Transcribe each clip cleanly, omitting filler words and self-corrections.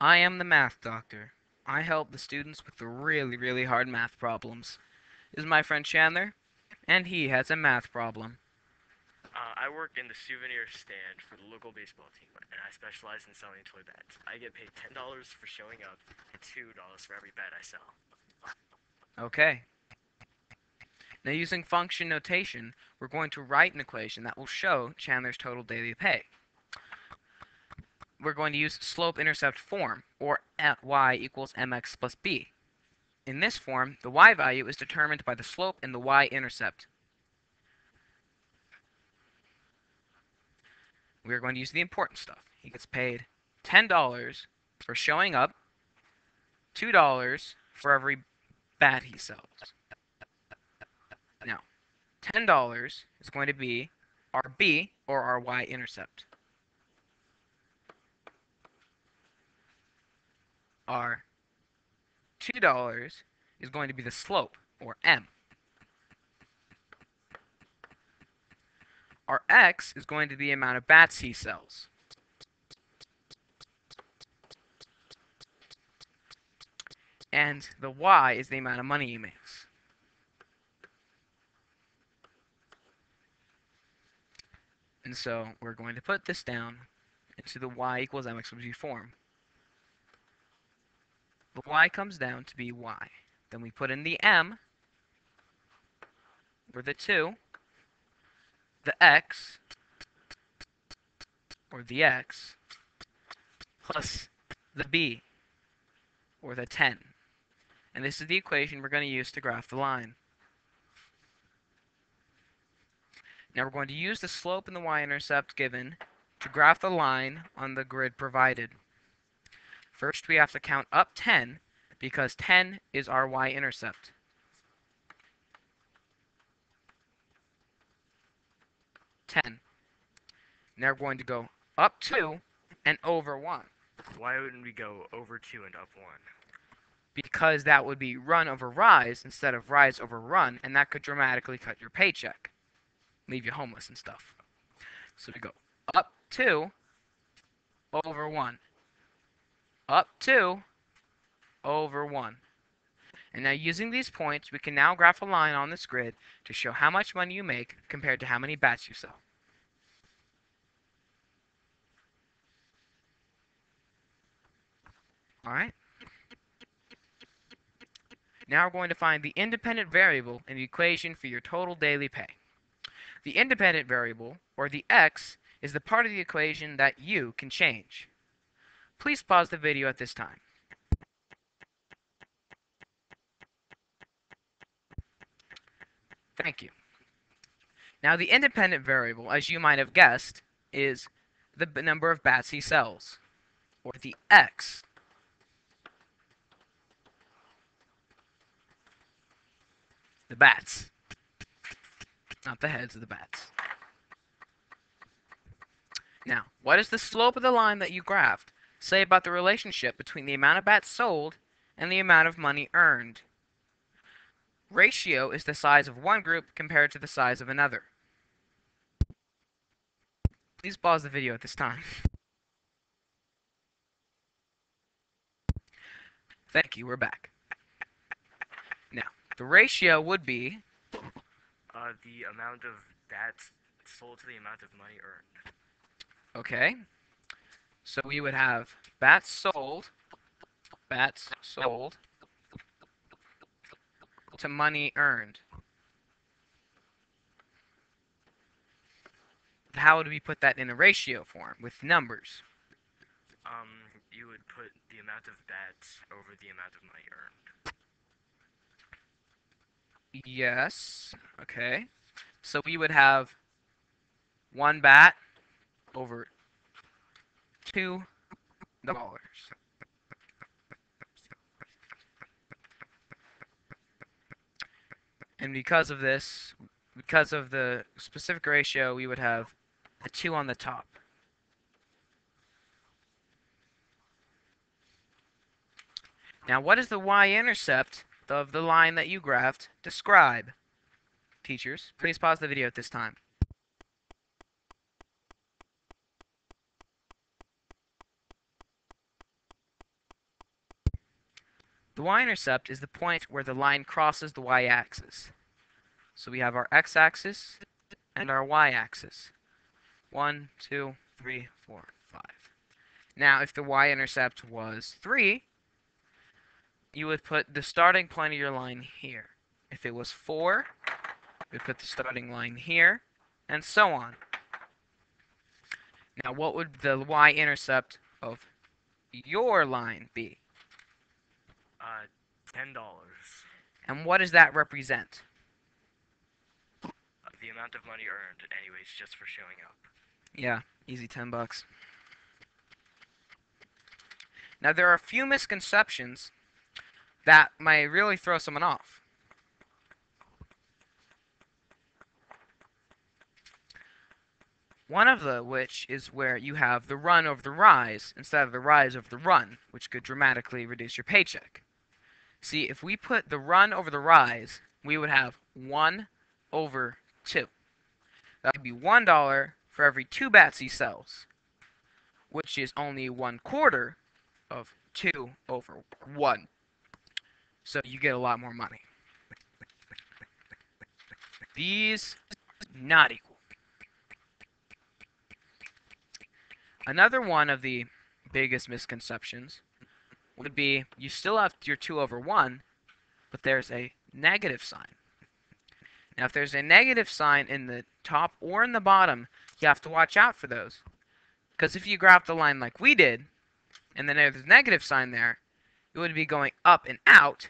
I am the math doctor. I help the students with the really, really hard math problems. This is my friend Chandler, and he has a math problem. I work in the souvenir stand for the local baseball team, and I specialize in selling toy bats. I get paid $10 for showing up and $2 for every bat I sell. Okay. Now using function notation, we're going to write an equation that will show Chandler's total daily pay. We're going to use slope-intercept form, or y equals mx plus b. In this form, the y value is determined by the slope and the y-intercept. We are going to use the important stuff. He gets paid $10 for showing up, $2 for every bat he sells. Now, $10 is going to be our b, or our y-intercept. Our $2 is going to be the slope, or m. Our x is going to be the amount of bats he sells. And the y is the amount of money he makes. And so we're going to put this down into the y equals mx plus b form. The y comes down to be y. Then we put in the m, or the 2, the x, or the x, plus the b, or the 10. And this is the equation we're going to use to graph the line. Now we're going to use the slope and the y-intercept given to graph the line on the grid provided. First, we have to count up 10 because 10 is our y-intercept. 10. Now we're going to go up 2 and over 1. Why wouldn't we go over 2 and up 1? Because that would be run over rise instead of rise over run, and that could dramatically cut your paycheck. Leave you homeless and stuff. So we go up 2 over 1. Up 2 over 1. And now using these points, we can now graph a line on this grid to show how much money you make compared to how many bats you sell. Alright? Now we're going to find the independent variable in the equation for your total daily pay. The independent variable, or the x, is the part of the equation that you can change. Please pause the video at this time. Thank you. Now the independent variable, as you might have guessed, is the number of bats he sells, or the x. The bats. Not the heads of the bats. Now, what does the slope of the line that you graphed say about the relationship between the amount of bats sold and the amount of money earned? Ratio is the size of one group compared to the size of another. Please pause the video at this time. Thank you, we're back. Now, the ratio would be The amount of bats sold to the amount of money earned. okay. So we would have bats sold to money earned. How would we put that in a ratio form with numbers? You would put the amount of bats over the amount of money earned. Yes. Okay. So we would have one bat over $2. And because of this, because of the specific ratio, we would have a 2 on the top. Now, what does the y-intercept of the line that you graphed describe? Teachers, please pause the video at this time. The y-intercept is the point where the line crosses the y-axis. So we have our x-axis and our y-axis. 1, 2, 3, 4, 5. Now, if the y-intercept was 3, you would put the starting point of your line here. If it was 4, we put the starting line here, and so on. Now, what would the y-intercept of your line be? $10. And what does that represent? The amount of money earned, anyways, just for showing up. Yeah, easy 10 bucks. Now, there are a few misconceptions that might really throw someone off. One of which is where you have the run over the rise instead of the rise over the run, which could dramatically reduce your paycheck. See, if we put the run over the rise, we would have 1 over 2. That would be $1 for every 2 bats he sells, which is only 1/4 of 2 over 1. So you get a lot more money. These not equal. Another one of the biggest misconceptions would be you still have your 2 over 1, but there's a negative sign. Now, if there's a negative sign in the top or in the bottom, you have to watch out for those. Because if you graph the line like we did, and then there's a negative sign there, it would be going up and out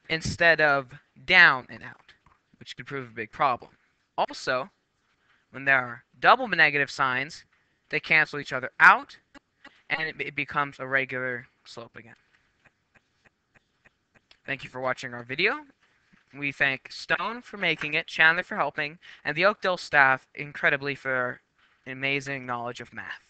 instead of down and out, which could prove a big problem. Also, when there are double negative signs, they cancel each other out, and it becomes a regular slope again. Thank you for watching our video. We thank Stone for making it, Chandler for helping, and the Oakdale staff incredibly for amazing knowledge of math.